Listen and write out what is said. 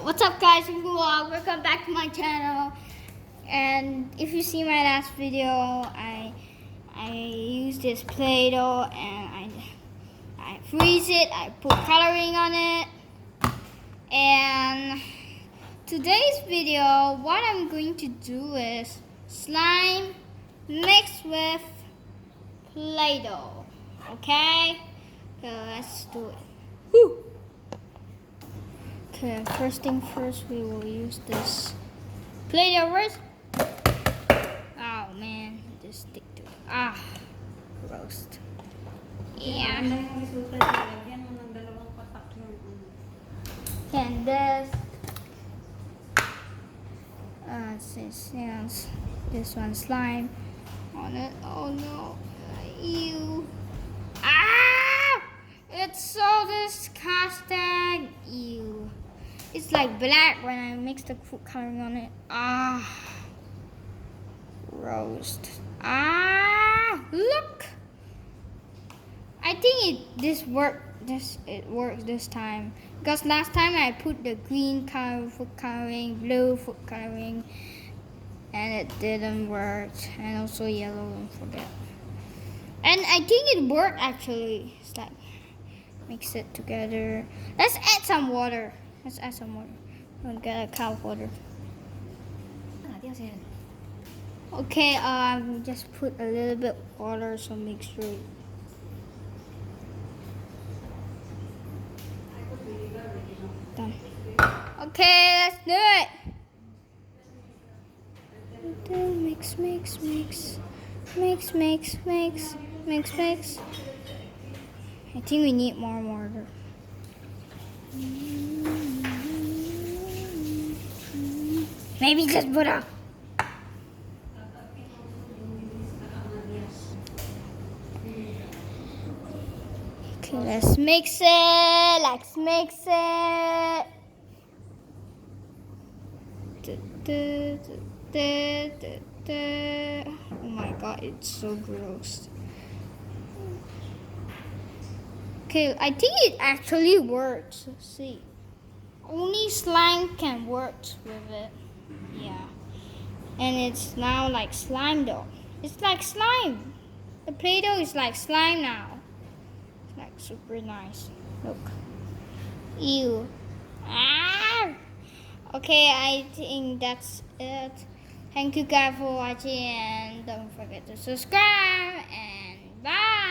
What's up guys, welcome back to my channel. And if you see my last video, I used this Play-Doh and I freeze it, I put coloring on it. And today's video, what I'm going to do is slime mixed with Play-Doh. Okay? So let's do it. Woo! Okay, first thing first, we will use this Play-Doh first. Oh man, just stick to it. Roast. Yeah. And this one slime on it. Oh no. Ew. It's so disgusting. Ew. It's like black when I mix the food coloring on it. Roast. Look. I think it works this time, because last time I put the green color food coloring, blue food coloring, and it didn't work, and also yellow, don't forget. And I think it worked actually. It's like mix it together. Let's add some water. I'll get a cow water. Okay, just put a little bit water, so make sure. Done. Okay, let's do it. Mix. I think we need more water. Maybe just put up. Okay, let's mix it. Oh my god, it's so gross. Okay, I think it actually works. Let's see. Only slime can work with it. Yeah. And it's now like slime though. It's like slime. The Play-Doh is like slime now. It's like super nice. Look. Ew. Okay, I think that's it. Thank you guys for watching, and don't forget to subscribe, and bye.